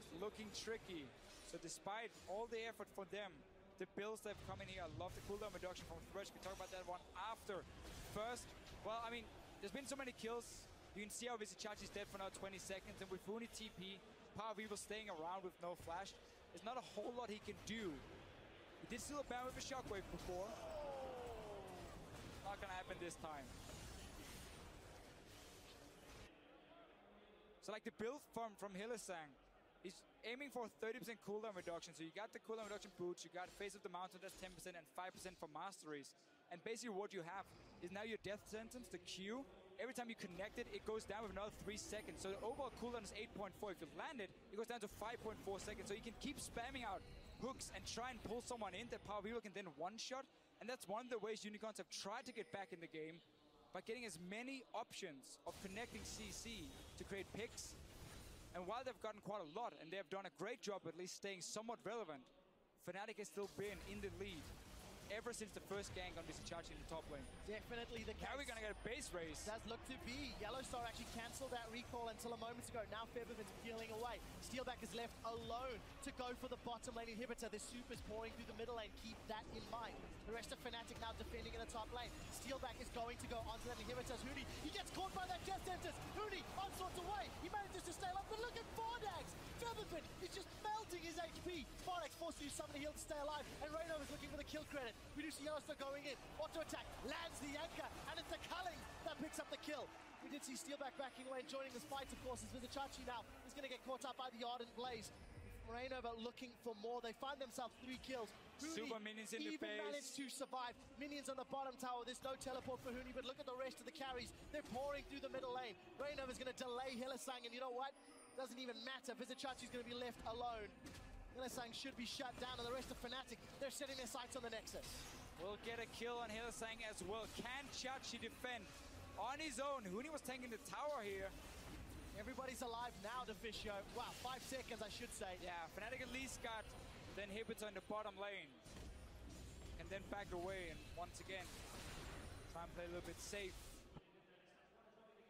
It's looking tricky. So despite all the effort for them, the builds that have come in here, I love the cooldown reduction from Thresh. We can talk about that one after. First, well, I mean, there's been so many kills. You can see how Vizicsacsi's dead for now 20 seconds. And with Huni TP, Power of Evil staying around with no flash, there's not a whole lot he can do. He did steal a Baron with a Shockwave before. Not gonna happen this time. So like the build from Hylissang, he's aiming for 30% cooldown reduction. So you got the cooldown reduction boots, you got Face of the Mountain, that's 10%, and 5% for masteries. And basically what you have is now your death sentence, the Q. Every time you connect it, it goes down with another 3 seconds. So the overall cooldown is 8.4. If you land it, it goes down to 5.4 seconds. So you can keep spamming out hooks and try and pull someone in that Power of Evil can then one-shot. And that's one of the ways Unicorns have tried to get back in the game, by getting as many options of connecting CC to create picks. And while they've gotten quite a lot, and they have done a great job at least staying somewhat relevant, Fnatic has still been in the lead ever since the first gank on Vizicsacsi in the top lane. Definitely the case. Now we're gonna get a base race. Does look to be. Yellowstar actually cancelled that recall until a moment ago. Now Featherfin's peeling away. Steelback is left alone to go for the bottom lane inhibitor. The Super's pouring through the middle lane. Keep that in mind. The rest of Fnatic now defending in the top lane. Steelback is going to go onto that inhibitor. Huni, he gets caught by that death sentence. Huni onslaught away. He manages to stay alive, but look at Bardax. Featherfin is just melting his HP. Bardax forced to use summon a heal to stay alive, and Reynov is looking for the kill credit. We do see Yellowstar going in. Auto attack, lands the anchor, and it's the Culling that picks up the kill. We did see Steelback backing away and joining this fight, of course, as Vizicsacsi now is going to get caught up by the Ardent Blaze. Reynova looking for more. They find themselves 3 kills. Huni Super minions in the even base. managed to survive. Minions on the bottom tower. There's no teleport for Huni, but look at the rest of the carries. They're pouring through the middle lane. Reynova's going to delay Hylissang, and you know what? Doesn't even matter. Vizicsacsi's going to be left alone. Hylissang should be shut down, and the rest of Fnatic, they're setting their sights on the Nexus. We'll get a kill on Hylissang as well. Can Chachi defend on his own? Huni was tanking the tower here. Everybody's alive now, Deficio. Wow, 5 seconds, I should say. Yeah, Fnatic at least got the inhibitor in the bottom lane. And then back away, and once again, try and play a little bit safe.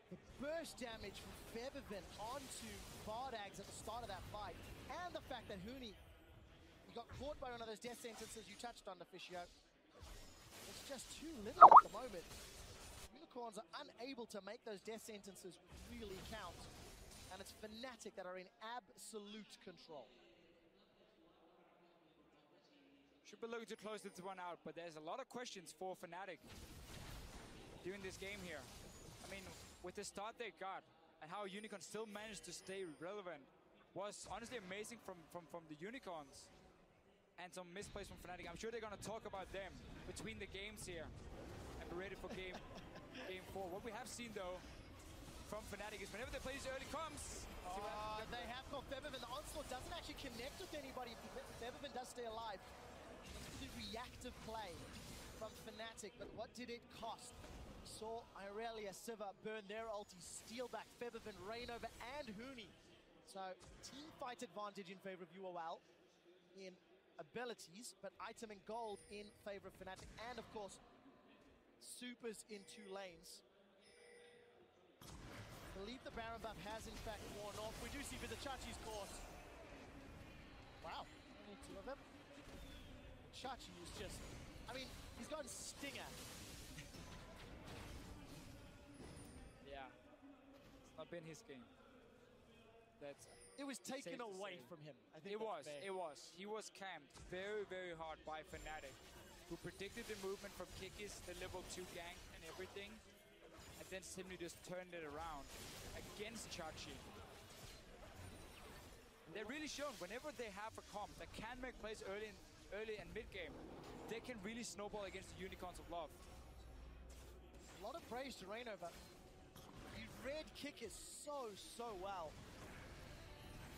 The burst damage from Featherfin onto Bardags at the start of that fight, and the fact that Huni, he got caught by one of those death sentences you touched on, Deficio. It's just too little at the moment. Unicorns are unable to make those death sentences really count. And it's Fnatic that are in absolute control. Should be looking to close this one out, but there's a lot of questions for Fnatic during this game here. I mean, with the start they got, and how Unicorns still managed to stay relevant, was honestly amazing from the Unicorns. And some misplays from Fnatic. I'm sure they're gonna talk about them between the games here and be ready for game 4. What we have seen though from Fnatic is whenever they play these early comms, they have got Featherfin. The onslaught doesn't actually connect with anybody. Featherfin does stay alive. It's the reactive play from Fnatic, but what did it cost? We saw Irelia, Sivir burn their ulti, steal back Featherfin, Reynova, and Huni. So team fight advantage in favor of UOL in abilities, but item and gold in favor of Fnatic, and of course supers in 2 lanes. I believe the Baron buff has in fact worn off. We do see Vizicsacsi's course. Wow, only 2 of them. Chachi is just, I mean, he's got Stinger. Yeah, it's not been his game. The that's It was safe taken to away say. from him. I think It that's was. fair. It was. He was camped very, very hard by Fnatic, who predicted the movement from Kikis, the level 2 gank and everything, and then simply just turned it around against Chachi. They're really shown whenever they have a comp that can make plays early and mid game, they can really snowball against the Unicorns of Love. A lot of praise to Reyno, but he read Kikis so well.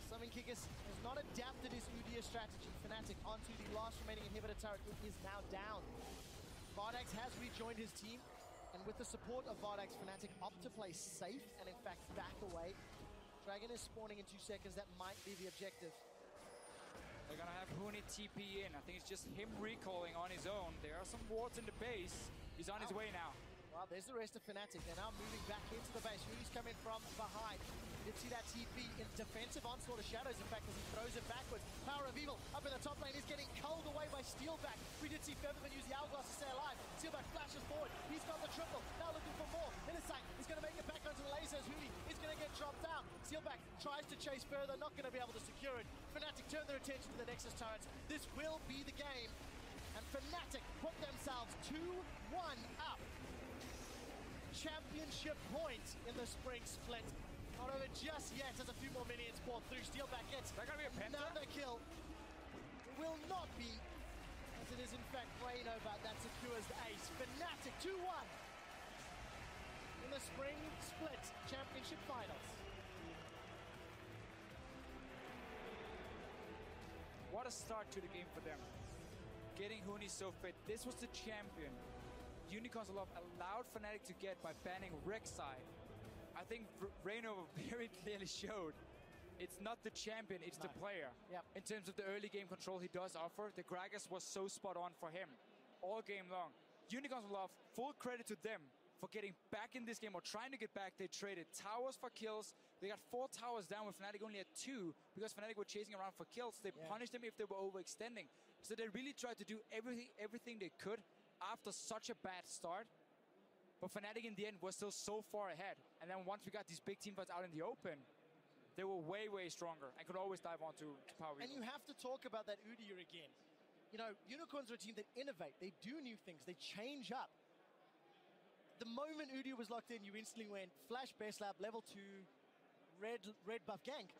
Summon Kikis has not adapted his Udyr strategy. Fnatic onto the last remaining inhibitor turret, who is now down. Vardax has rejoined his team, and with the support of Vardax, Fnatic opt to play safe and in fact back away. Dragon is spawning in 2 seconds. That might be the objective. They're gonna have Huni TP in. I think it's just him recalling on his own. There are some wards in the base. He's on his way now. Well, there's the rest of Fnatic. They're now moving back into the base. Huni's coming from behind. You did see that TP in defensive onslaught of Shadows, in fact, as he throws it backwards. Power of Evil up in the top lane is getting culled away by Steelback. We did see Featherman use the Hourglass to stay alive. Steelback flashes forward. He's got the triple. Now looking for more. Innocent is going to make it back onto the lasers. Huni is going to get dropped down. Steelback tries to chase further, not going to be able to secure it. Fnatic turn their attention to the Nexus turrets. This will be the game. And Fnatic put themselves 2-1 up. Championship point in the spring split. Not over just yet as a few more minions pour through. Steelback gets Is that gonna be a penta? another kill. It will not be, as it is in fact Reyno, but that secures the ace. Fnatic 2-1 in the spring split championship finals. What a start to the game for them. Getting Huni so fit. This was the champion Unicorns of Love allowed Fnatic to get by banning Rek'Sai. I think Reyno very clearly showed it's not the champion, it's the player. Yep. In terms of the early game control he does offer, the Gragas was so spot on for him all game long. Unicorns of Love, full credit to them for getting back in this game or trying to get back. They traded towers for kills. They got 4 towers down with Fnatic only at 2 because Fnatic were chasing around for kills. They punished them if they were overextending. So they really tried to do everything they could after such a bad start. But Fnatic in the end was still so far ahead. And then once we got these big team fights out in the open, they were way, way stronger and could always dive onto Power And Eagle. you have to talk about that Udyr again. You know, Unicorns are a team that innovate. They do new things. They change up. The moment Udyr was locked in, you instantly went Flash, Base Lab, level 2, red buff gank.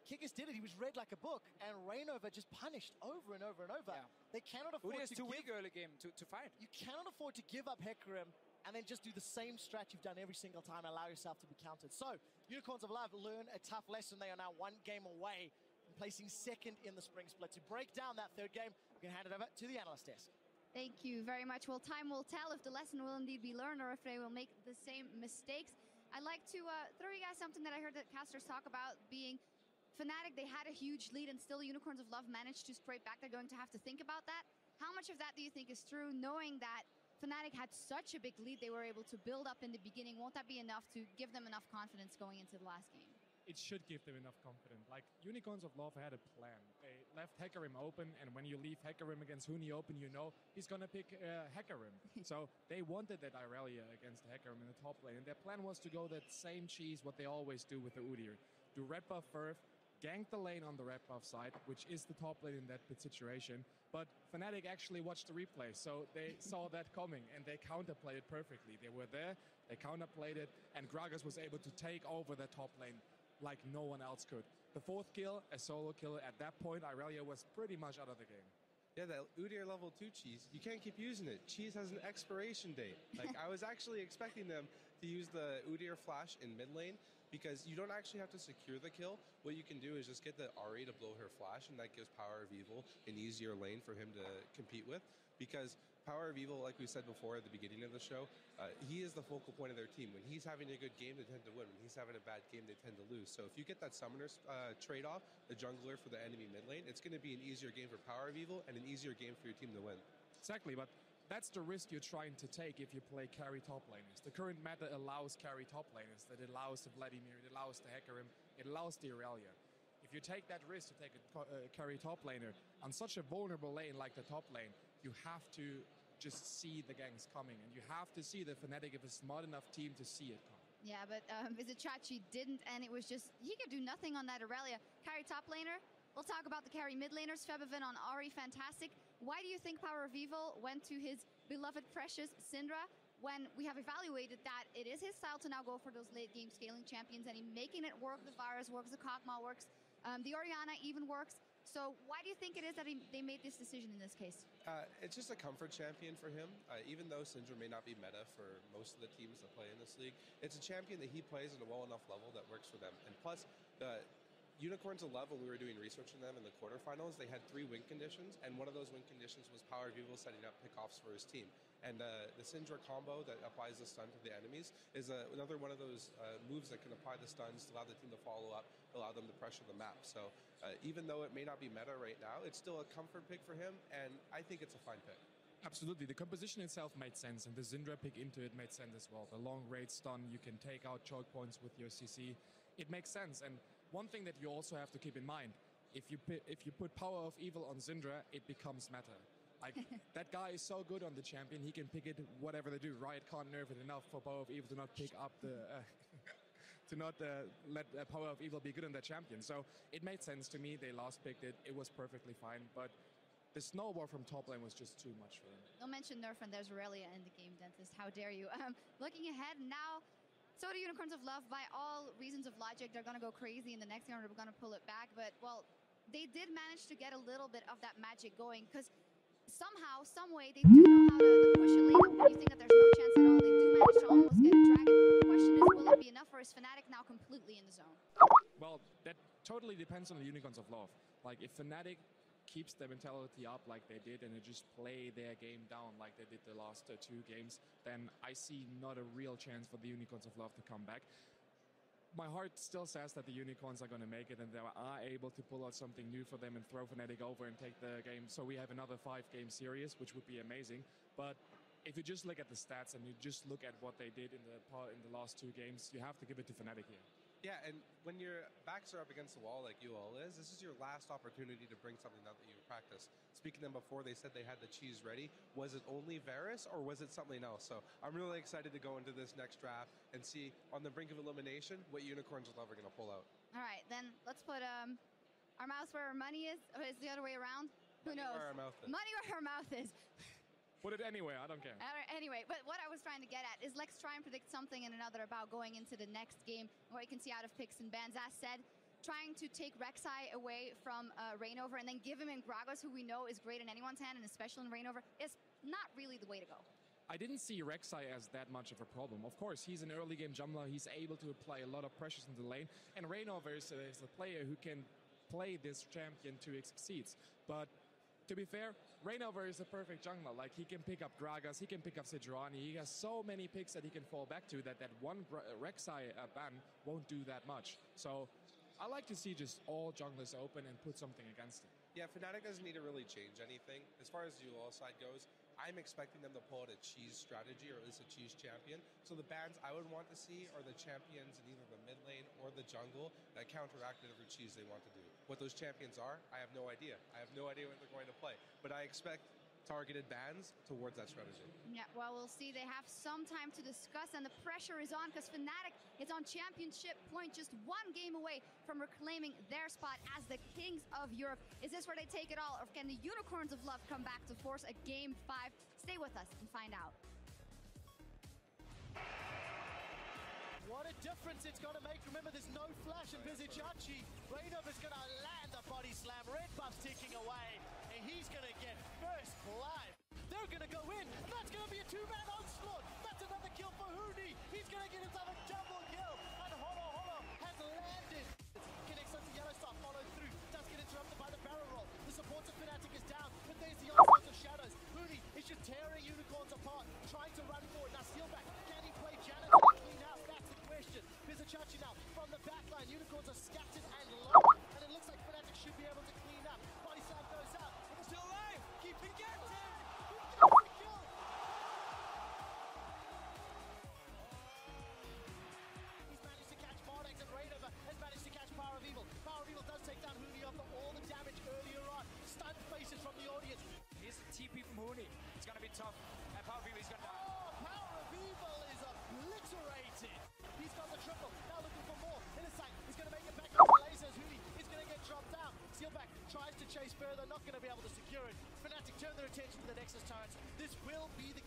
Kikis did it. He was read like a book. And Reignover just punished over and over and over. Yeah. They cannot afford Udyr is to too give... weak early game to fight. You cannot afford to give up Hecarim and then just do the same strat you've done every single time and allow yourself to be countered. So, Unicorns of Love learn a tough lesson. They are now 1 game away from placing second in the spring split. To break down that third game, we can hand it over to the analyst desk. Thank you very much. Well, time will tell if the lesson will indeed be learned or if they will make the same mistakes. I'd like to throw you guys something that I heard that casters talk about being Fnatic. They had a huge lead and still Unicorns of Love managed to scrape back. They're going to have to think about that. How much of that do you think is true, knowing that Fnatic had such a big lead they were able to build up in the beginning? Won't that be enough to give them enough confidence going into the last game? It should give them enough confidence. Like, Unicorns of Love had a plan. They left Hecarim open, and when you leave Hecarim against Huni open, you know he's going to pick Hecarim. So they wanted that Irelia against Hecarim in the top lane, and their plan was to go that same cheese, what they always do with the Udyr. Do red buff first, gank the lane on the red buff side, which is the top lane in that situation. But Fnatic actually watched the replay, so they saw that coming, and they counterplayed it perfectly. They were there, they counterplayed it, and Gragas was able to take over the top lane like no one else could. The 4th kill, a solo kill. At that point, Irelia was pretty much out of the game. Yeah, that Udyr level 2 cheese, you can't keep using it. Cheese has an expiration date. Like, I was actually expecting them to use the Udyr flash in mid lane because you don't actually have to secure the kill. What you can do is just get the Ahri to blow her flash, and that gives Power of Evil an easier lane for him to compete with. Because Power of Evil, like we said before at the beginning of the show, he is the focal point of their team. When he's having a good game, they tend to win. When he's having a bad game, they tend to lose. So if you get that Summoner trade-off, the jungler for the enemy mid lane, it's going to be an easier game for Power of Evil and an easier game for your team to win. Exactly, but that's the risk you're trying to take if you play carry top laners. The current meta allows carry top laners. That allows the Vladimir, it allows the Hecarim, it allows the Irelia. If you take that risk to take a carry top laner on such a vulnerable lane like the top lane, you have to just see the ganks coming, and you have to see the Fnatic if a smart enough team to see it come. Yeah, but Vizicsacsi didn't, and it was just, he could do nothing on that Aurelia. Carry top laner, we'll talk about the carry mid laners. Febiven on Ahri, fantastic. Why do you think Power of Evil went to his beloved precious Syndra when we have evaluated that it is his style to now go for those late game scaling champions, and he making it work? The Varus works, the Kog'Maw works, the Orianna even works. So why do you think it is that they made this decision in this case? It's just a comfort champion for him. Even though Syndra may not be meta for most of the teams that play in this league, it's a champion that he plays at a well enough level that works for them. And plus, the Unicorns of Love, when we were doing research on them in the quarterfinals, they had 3 win conditions, and one of those win conditions was Power of Evil setting up pickoffs for his team. And the Syndra combo that applies the stun to the enemies is another one of those moves that can apply the stuns to allow the team to follow up, allow them to pressure the map. So even though it may not be meta right now, it's still a comfort pick for him, and I think it's a fine pick. Absolutely, the composition itself made sense, and the Syndra pick into it made sense as well. The long range stun, you can take out choke points with your CC. It makes sense, and one thing that you also have to keep in mind, if you put Power of Evil on Syndra, it becomes meta. Like, that guy is so good on the champion, he can pick it whatever they do. Riot can't nerf it enough for Power of Evil to not pick up the... to not let Power of Evil be good on that champion. So it made sense to me. They last picked it. It was perfectly fine. But the snowball from top lane was just too much for them. Don't mention nerf and there's Aurelia in the game, Dentist. How dare you? Looking ahead now, so do Unicorns of Love. By all reasons of logic, they're going to go crazy in the next game. They're going to pull it back. But, well, they did manage to get a little bit of that magic going because somehow, some way, they do know how to push a lane up when you think that there's no chance at all. They do manage to almost get a dragon. The question is, will it be enough, or is Fnatic now completely in the zone? Well, that totally depends on the Unicorns of Love. Like, if Fnatic keeps their mentality up like they did and they just play their game down like they did the last 2 games, then I see not a real chance for the Unicorns of Love to come back. My heart still says that the Unicorns are going to make it and they are able to pull out something new for them and throw Fnatic over and take the game. So we have another 5-game series, which would be amazing. But if you just look at the stats and you just look at what they did in the last 2 games, you have to give it to Fnatic here. Yeah, and when your backs are up against the wall like you all is, this is your last opportunity to bring something out that you practice. Speaking to them before, they said they had the cheese ready. Was it only Varus or was it something else? So I'm really excited to go into this next draft and see on the brink of elimination what Unicorns of Love are going to pull out. All right, then let's put our mouth where our money is. Or is it the other way around? Who knows? Where our mouth is. Money where our mouth is. Put it anywhere, I don't care. Anyway, but what I was trying to get at is let's try and predict something and another about going into the next game, where you can see out of picks and bans. As said, trying to take Rek'Sai away from Reignover and then give him in Gragas, who we know is great in anyone's hand, and especially in Reignover, is not really the way to go. I didn't see Rek'Sai as that much of a problem. Of course, he's an early game jungler. He's able to apply a lot of pressures in the lane, and Reignover is a player who can play this champion to its exceeds. But to be fair, Reignover is a perfect jungler. Like, he can pick up Gragas, he can pick up Sejuani. He has so many picks that he can fall back to that one Rek'Sai ban won't do that much. So I like to see just all junglers open and put something against it. Yeah, Fnatic doesn't need to really change anything. As far as the UL side goes, I'm expecting them to pull out a cheese strategy, or at least a cheese champion. So the bans I would want to see are the champions in either the mid lane or the jungle that counteract whatever cheese they want to do. What those champions are, I have no idea. I have no idea what they're going to play. But I expect targeted bans towards that strategy. Yeah, well, we'll see. They have some time to discuss, and the pressure is on because Fnatic is on championship point, just 1 game away from reclaiming their spot as the kings of Europe. Is this where they take it all, or can the Unicorns of Love come back to force a Game 5? Stay with us and find out. What a difference it's going to make. Remember, there's no flash in Vizicsacsi. Reignover's going to land a body slam. Red buff's ticking away, and he's going to get first blood. They're going to go in, and that's going to be a 2-man onslaught. That's another kill for Huni. He's going to get himself a double kill, and Holo has landed. Connects onto Yellowstar, followed through. Does get interrupted by the barrel roll. The supports of Fnatic is down, but there's the onslaught of shadows. Huni is just tearing Unicorns apart, trying to run forward. Now steal back. Can he play Janus and clean house? That's the question. Vizicsacsi now from the back line. Unicorns are scattered and low, and it looks like Fnatic should be able to clean up. Body slam goes out. It's still alive. Keep it getting. He's managed to catch Mardex, and Reignover has managed to catch Power of Evil. Power of Evil does take down Huni after all the damage earlier on. Stunned faces from the audience. Here's the TP from Huni. It's going to be tough. And Power of Evil is going to die. Oh, Power of Evil is obliterated. He's got This will be the